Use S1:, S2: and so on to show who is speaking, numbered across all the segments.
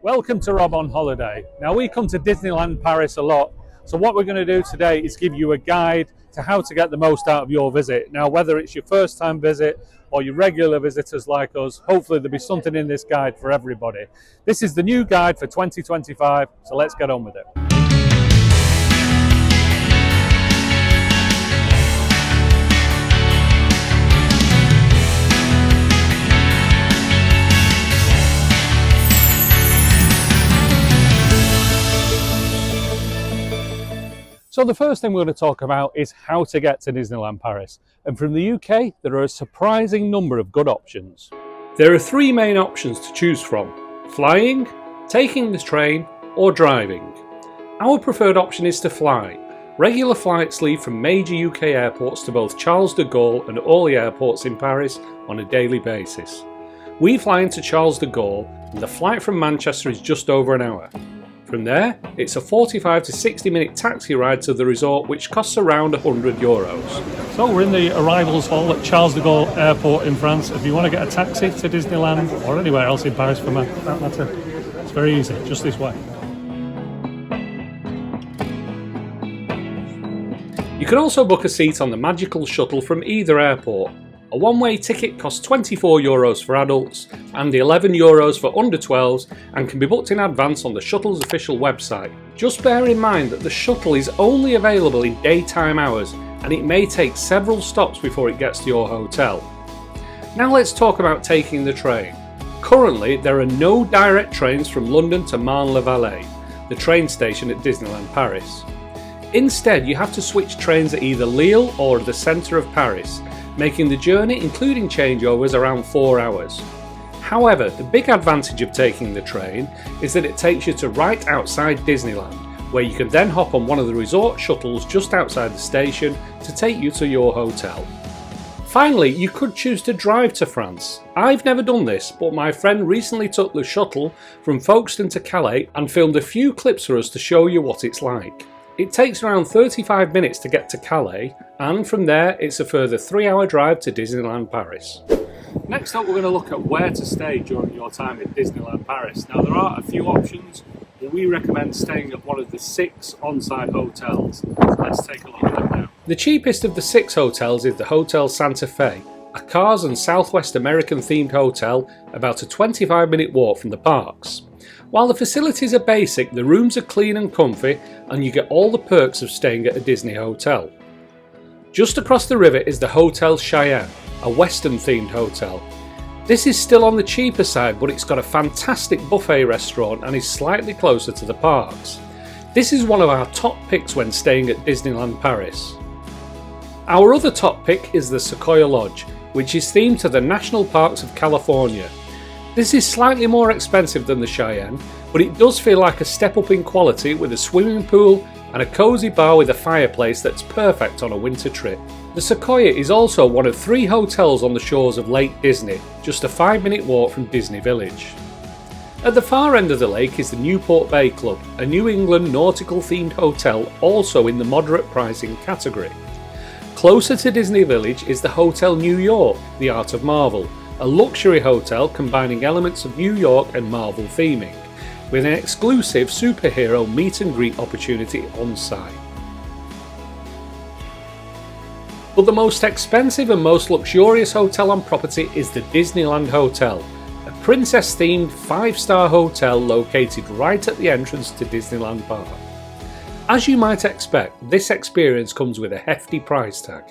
S1: Welcome to Rob on Holiday. Now we come to Disneyland Paris a lot, so what we're going to do today is give you a guide to how to get the most out of your visit. Now whether it's your first time visit or your regular visitors like us, hopefully there'll be something in this guide for everybody. This is the new guide for 2025, so let's get on with it. So the first thing we're going to talk about is how to get to Disneyland Paris. And from the UK, there are a surprising number of good options. There are three main options to choose from: flying, taking the train, or driving. Our preferred option is to fly. Regular flights leave from major UK airports to both Charles de Gaulle and Orly airports in Paris on a daily basis. We fly into Charles de Gaulle, and the flight from Manchester is just over an hour. From there, it's a 45 to 60 minute taxi ride to the resort, which costs around €100.
S2: So we're in the arrivals hall at Charles de Gaulle Airport in France. If you want to get a taxi to Disneyland or anywhere else in Paris for that matter, it's very easy, just this way.
S1: You can also book a seat on the magical shuttle from either airport. A one-way ticket costs €24 for adults and €11 for under 12s and can be booked in advance on the shuttle's official website. Just bear in mind that the shuttle is only available in daytime hours and it may take several stops before it gets to your hotel. Now let's talk about taking the train. Currently there are no direct trains from London to Marne-la-Vallée, the train station at Disneyland Paris. Instead, you have to switch trains at either Lille or the centre of Paris, making the journey, including changeovers, around 4 hours. However, the big advantage of taking the train is that it takes you to right outside Disneyland, where you can then hop on one of the resort shuttles just outside the station to take you to your hotel. Finally, you could choose to drive to France. I've never done this, but my friend recently took the shuttle from Folkestone to Calais and filmed a few clips for us to show you what it's like. It takes around 35 minutes to get to Calais, and from there it's a further 3-hour drive to Disneyland Paris. Next up, we're going to look at where to stay during your time at Disneyland Paris. Now there are a few options, but we recommend staying at one of the 6 on-site hotels. So let's take a look at them now. The cheapest of the 6 hotels is the Hotel Santa Fe, a Cars and Southwest American themed hotel about a 25-minute walk from the parks. While the facilities are basic, the rooms are clean and comfy, and you get all the perks of staying at a Disney hotel. Just across the river is the Hotel Cheyenne, a Western themed hotel. This is still on the cheaper side, but it's got a fantastic buffet restaurant and is slightly closer to the parks. This is one of our top picks when staying at Disneyland Paris. Our other top pick is the Sequoia Lodge, which is themed to the National Parks of California. This is slightly more expensive than the Cheyenne, but it does feel like a step up in quality with a swimming pool and a cosy bar with a fireplace that's perfect on a winter trip. The Sequoia is also one of 3 hotels on the shores of Lake Disney, just a 5-minute walk from Disney Village. At the far end of the lake is the Newport Bay Club, a New England nautical themed hotel also in the moderate pricing category. Closer to Disney Village is the Hotel New York, the Art of Marvel, a luxury hotel combining elements of New York and Marvel theming, with an exclusive superhero meet and greet opportunity on site. But the most expensive and most luxurious hotel on property is the Disneyland Hotel, a princess-themed 5-star hotel located right at the entrance to Disneyland Park. As you might expect, this experience comes with a hefty price tag.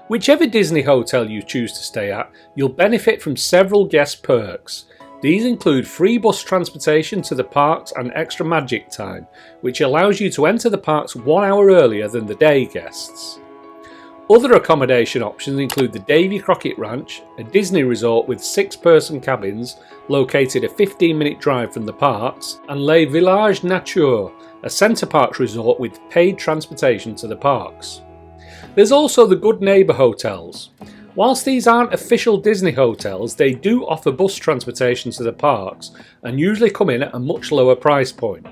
S1: Whichever Disney hotel you choose to stay at, you'll benefit from several guest perks. These include free bus transportation to the parks and extra magic time, which allows you to enter the parks 1 hour earlier than the day guests. Other accommodation options include the Davy Crockett Ranch, a Disney resort with 6-person cabins located a 15-minute drive from the parks, and Les Villages Nature, a Center Parcs resort with paid transportation to the parks. There's also the Good Neighbour hotels. Whilst these aren't official Disney hotels, they do offer bus transportation to the parks and usually come in at a much lower price point.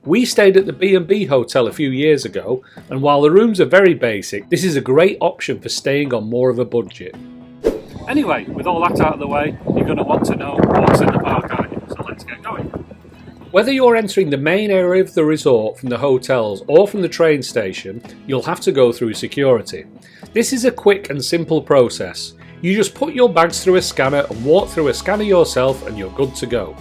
S1: We stayed at the B&B hotel a few years ago, and while the rooms are very basic, this is a great option for staying on more of a budget. Anyway, with all that out of the way, you're going to want to know what's in the park, aren't you? So let's get going. Whether you're entering the main area of the resort from the hotels or from the train station, you'll have to go through security. This is a quick and simple process. You just put your bags through a scanner and walk through a scanner yourself and you're good to go.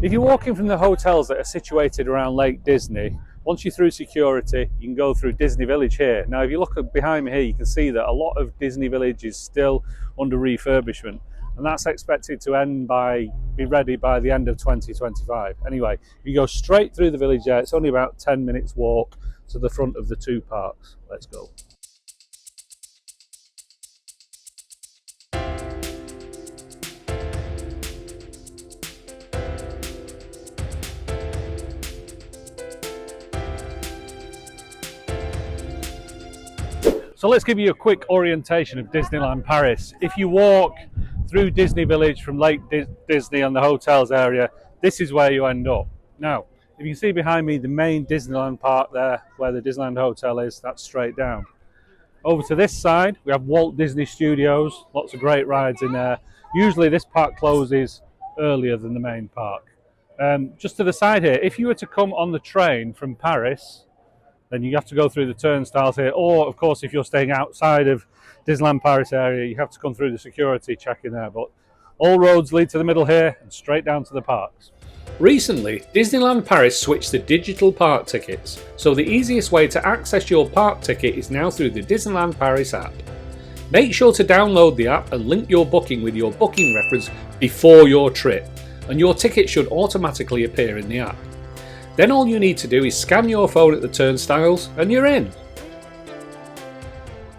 S2: If you're walking from the hotels that are situated around Lake Disney, once you're through security, you can go through Disney Village here. Now, if you look behind me here, you can see that a lot of Disney Village is still under refurbishment, and that's expected to be ready by the end of 2025. Anyway, you go straight through the village there. It's only about 10 minutes walk to the front of the two parks. Let's go. So let's give you a quick orientation of Disneyland Paris. If you walk through Disney Village from Lake Disney and the hotels area, this is where you end up. Now, if you see behind me the main Disneyland park there, where the Disneyland Hotel is, that's straight down. Over to this side, we have Walt Disney Studios, lots of great rides in there. Usually this park closes earlier than the main park. Just to the side here, if you were to come on the train from Paris, then you have to go through the turnstiles here, or of course if you're staying outside of Disneyland Paris area, you have to come through the security check in there, but all roads lead to the middle here and straight down to the parks.
S1: Recently, Disneyland Paris switched to digital park tickets, so the easiest way to access your park ticket is now through the Disneyland Paris app. Make sure to download the app and link your booking with your booking reference before your trip, and your ticket should automatically appear in the app. Then all you need to do is scan your phone at the turnstiles and you're in.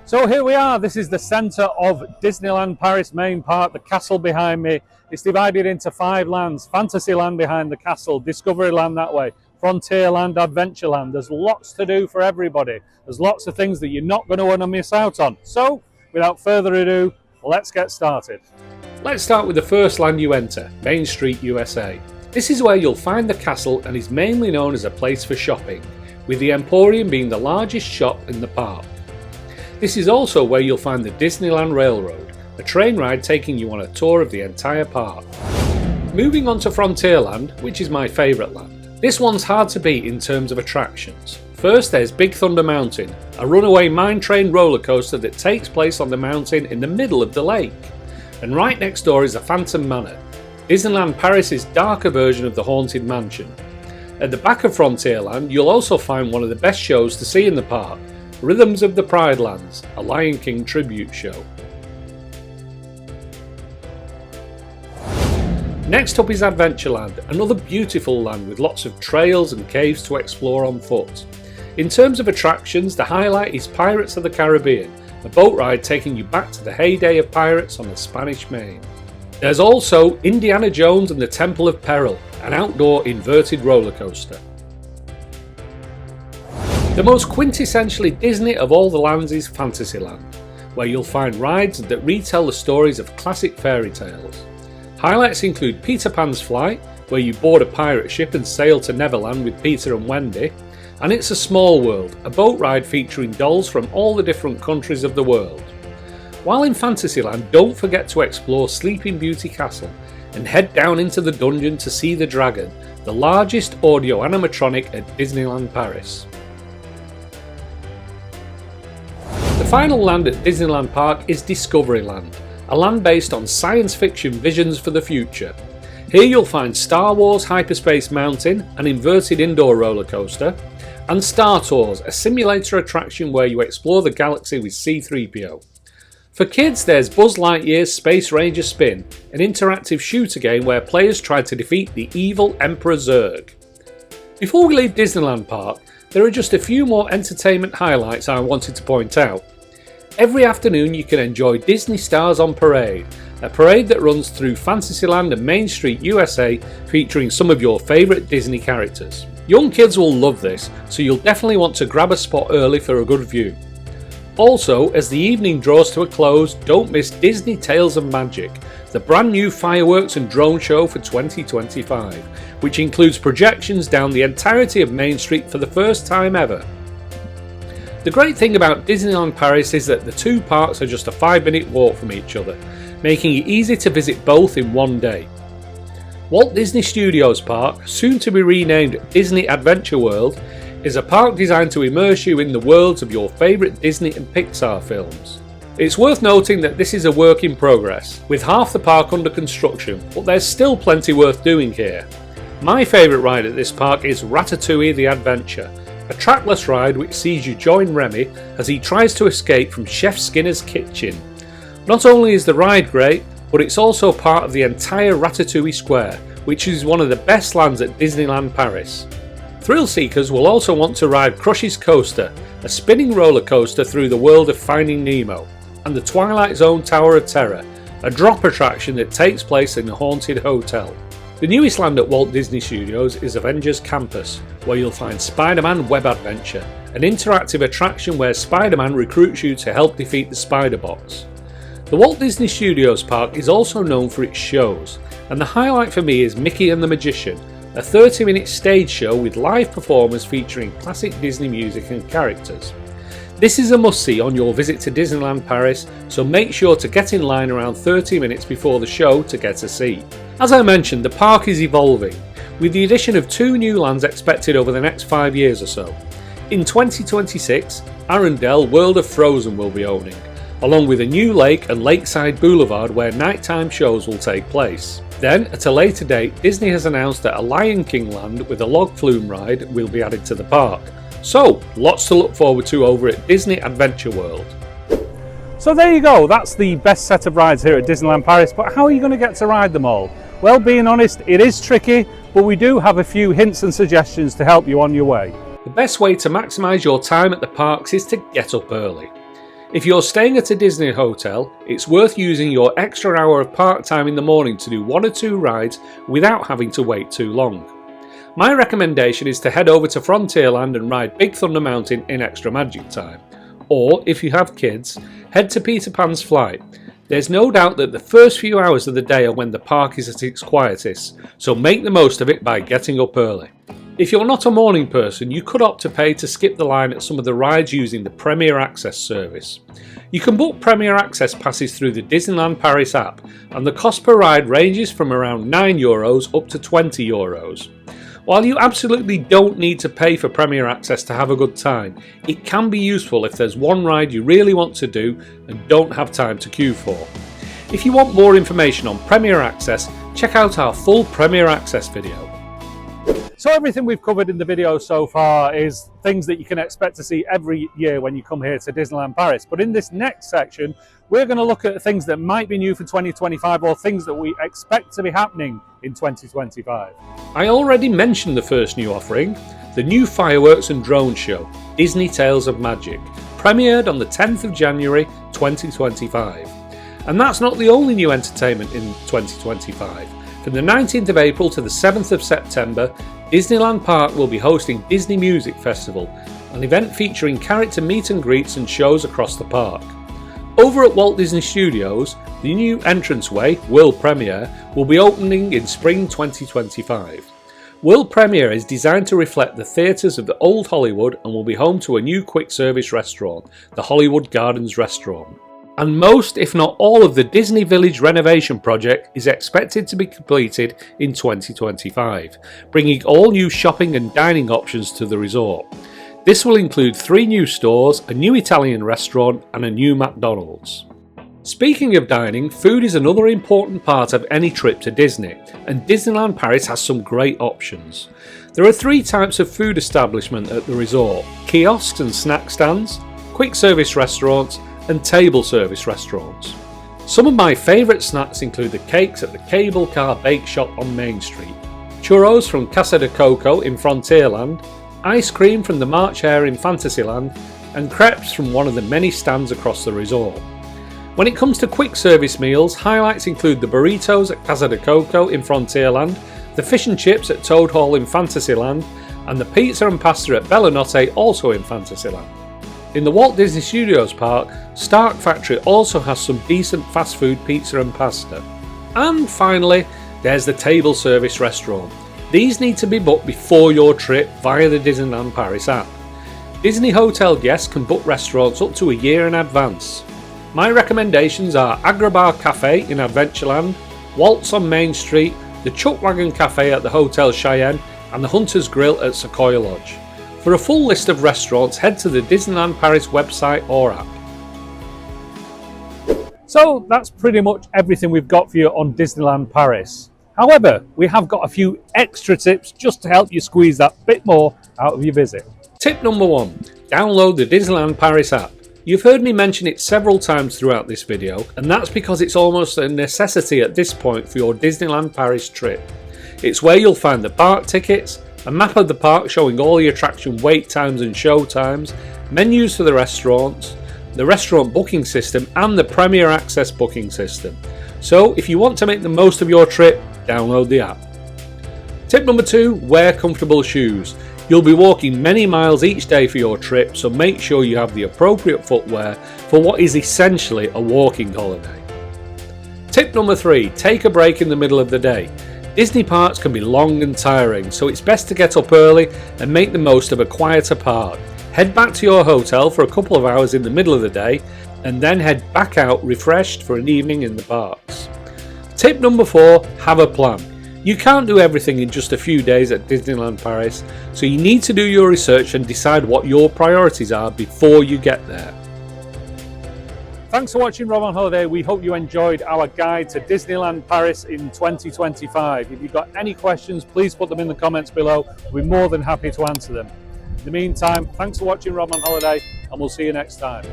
S2: So here we are, this is the centre of Disneyland Paris main park, the castle behind me. It's divided into 5 lands: Fantasyland behind the castle, Discoveryland that way, Frontierland, Adventureland. There's lots to do for everybody. There's lots of things that you're not going to want to miss out on. So, without further ado, let's get started.
S1: Let's start with the first land you enter, Main Street, USA. This is where you'll find the castle and is mainly known as a place for shopping, with the Emporium being the largest shop in the park. This is also where you'll find the Disneyland Railroad, a train ride taking you on a tour of the entire park. Moving on to Frontierland, which is my favourite land. This one's hard to beat in terms of attractions. First there's Big Thunder Mountain, a runaway mine train roller coaster that takes place on the mountain in the middle of the lake. And right next door is the Phantom Manor, Disneyland Paris's darker version of the Haunted Mansion. At the back of Frontierland, you'll also find one of the best shows to see in the park, Rhythms of the Pride Lands, a Lion King tribute show. Next up is Adventureland, another beautiful land with lots of trails and caves to explore on foot. In terms of attractions, the highlight is Pirates of the Caribbean, a boat ride taking you back to the heyday of pirates on the Spanish Main. There's also Indiana Jones and the Temple of Peril, an outdoor inverted roller coaster. The most quintessentially Disney of all the lands is Fantasyland, where you'll find rides that retell the stories of classic fairy tales. Highlights include Peter Pan's Flight, where you board a pirate ship and sail to Neverland with Peter and Wendy, and It's a Small World, a boat ride featuring dolls from all the different countries of the world. While in Fantasyland, don't forget to explore Sleeping Beauty Castle and head down into the dungeon to see the dragon, the largest audio animatronic at Disneyland Paris. The final land at Disneyland Park is Discoveryland, a land based on science fiction visions for the future. Here you'll find Star Wars Hyperspace Mountain, an inverted indoor roller coaster, and Star Tours, a simulator attraction where you explore the galaxy with C-3PO. For kids, there's Buzz Lightyear's Space Ranger Spin, an interactive shooter game where players try to defeat the evil Emperor Zurg. Before we leave Disneyland Park, there are just a few more entertainment highlights I wanted to point out. Every afternoon you can enjoy Disney Stars on Parade, a parade that runs through Fantasyland and Main Street, USA, featuring some of your favourite Disney characters. Young kids will love this, so you'll definitely want to grab a spot early for a good view. Also, as the evening draws to a close, don't miss Disney Tales of Magic, the brand new fireworks and drone show for 2025, which includes projections down the entirety of Main Street for the first time ever. The great thing about Disneyland Paris is that the two parks are just a 5-minute walk from each other, making it easy to visit both in one day. Walt Disney Studios Park, soon to be renamed Disney Adventure World, is a park designed to immerse you in the worlds of your favourite Disney and Pixar films. It's worth noting that this is a work in progress, with half the park under construction, but there's still plenty worth doing here. My favourite ride at this park is Ratatouille the Adventure, a trackless ride which sees you join Remy as he tries to escape from Chef Skinner's kitchen. Not only is the ride great, but it's also part of the entire Ratatouille Square, which is one of the best lands at Disneyland Paris. Thrill seekers will also want to ride Crush's Coaster, a spinning roller coaster through the world of Finding Nemo, and the Twilight Zone Tower of Terror, a drop attraction that takes place in a haunted hotel. The newest land at Walt Disney Studios is Avengers Campus, where you'll find Spider-Man Web Adventure, an interactive attraction where Spider-Man recruits you to help defeat the Spider-Bots. The Walt Disney Studios Park is also known for its shows, and the highlight for me is Mickey and the Magician, a 30-minute stage show with live performers featuring classic Disney music and characters. This is a must-see on your visit to Disneyland Paris, so make sure to get in line around 30 minutes before the show to get a seat. As I mentioned, the park is evolving, with the addition of 2 new lands expected over the next 5 years or so. In 2026, Arendelle World of Frozen will be opening, along with a new lake and lakeside boulevard where nighttime shows will take place. Then, at a later date, Disney has announced that a Lion King land with a log flume ride will be added to the park. So, lots to look forward to over at Disney Adventure World.
S2: So there you go, that's the best set of rides here at Disneyland Paris, but how are you going to get to ride them all? Well, being honest, it is tricky, but we do have a few hints and suggestions to help you on your way.
S1: The best way to maximise your time at the parks is to get up early. If you're staying at a Disney hotel, it's worth using your extra hour of park time in the morning to do 1 or 2 rides without having to wait too long. My recommendation is to head over to Frontierland and ride Big Thunder Mountain in extra magic time. Or, if you have kids, head to Peter Pan's Flight. There's no doubt that the first few hours of the day are when the park is at its quietest, so make the most of it by getting up early. If you're not a morning person, you could opt to pay to skip the line at some of the rides using the Premier Access service. You can book Premier Access passes through the Disneyland Paris app, and the cost per ride ranges from around €9 up to €20. While you absolutely don't need to pay for Premier Access to have a good time, it can be useful if there's one ride you really want to do and don't have time to queue for. If you want more information on Premier Access, check out our full Premier Access video.
S2: So everything we've covered in the video so far is things that you can expect to see every year when you come here to Disneyland Paris. But in this next section, we're going to look at things that might be new for 2025 or things that we expect to be happening in 2025.
S1: I already mentioned the first new offering, the new fireworks and drone show, Disney Tales of Magic, premiered on the 10th of January 2025. And that's not the only new entertainment in 2025. From the 19th of April to the 7th of September, Disneyland Park will be hosting Disney Music Festival, an event featuring character meet and greets and shows across the park. Over at Walt Disney Studios, the new entranceway, World Premiere, will be opening in spring 2025. World Premiere is designed to reflect the theatres of the old Hollywood and will be home to a new quick service restaurant, the Hollywood Gardens Restaurant. And most, if not all, of the Disney Village renovation project is expected to be completed in 2025, bringing all new shopping and dining options to the resort. This will include 3 new stores, a new Italian restaurant and a new McDonald's. Speaking of dining, food is another important part of any trip to Disney, and Disneyland Paris has some great options. There are 3 types of food establishment at the resort: kiosks and snack stands, quick service restaurants and table service restaurants. Some of my favourite snacks include the cakes at the Cable Car Bake Shop on Main Street, churros from Casa de Coco in Frontierland, ice cream from the March Hare in Fantasyland, and crepes from one of the many stands across the resort. When it comes to quick service meals, highlights include the burritos at Casa de Coco in Frontierland, the fish and chips at Toad Hall in Fantasyland, and the pizza and pasta at Bellanotte also in Fantasyland. In the Walt Disney Studios Park, Stark Factory also has some decent fast food pizza and pasta. And finally, there's the table service restaurant. These need to be booked before your trip via the Disneyland Paris app. Disney hotel guests can book restaurants up to a year in advance. My recommendations are Agrabah Cafe in Adventureland, Waltz on Main Street, the Chuck Wagon Cafe at the Hotel Cheyenne, and the Hunter's Grill at Sequoia Lodge. For a full list of restaurants, head to the Disneyland Paris website or app.
S2: So that's pretty much everything we've got for you on Disneyland Paris. However, we have got a few extra tips just to help you squeeze that bit more out of your visit.
S1: Tip number 1. Download the Disneyland Paris app. You've heard me mention it several times throughout this video, and that's because it's almost a necessity at this point for your Disneyland Paris trip. It's where you'll find the park tickets, a map of the park showing all the attraction wait times and show times, menus for the restaurants, the restaurant booking system, and the Premier Access booking system. So if you want to make the most of your trip, download the app. Tip number 2, wear comfortable shoes. You'll be walking many miles each day for your trip, so make sure you have the appropriate footwear for what is essentially a walking holiday. Tip number 3, take a break in the middle of the day. Disney parks can be long and tiring, so it's best to get up early and make the most of a quieter park. Head back to your hotel for a couple of hours in the middle of the day, and then head back out refreshed for an evening in the parks. Tip number 4, have a plan. You can't do everything in just a few days at Disneyland Paris, so you need to do your research and decide what your priorities are before you get there.
S2: Thanks for watching Rob on Holiday. We hope you enjoyed our guide to Disneyland Paris in 2025. If you've got any questions, please put them in the comments below. We're more than happy to answer them. In the meantime, thanks for watching Rob on Holiday, and we'll see you next time.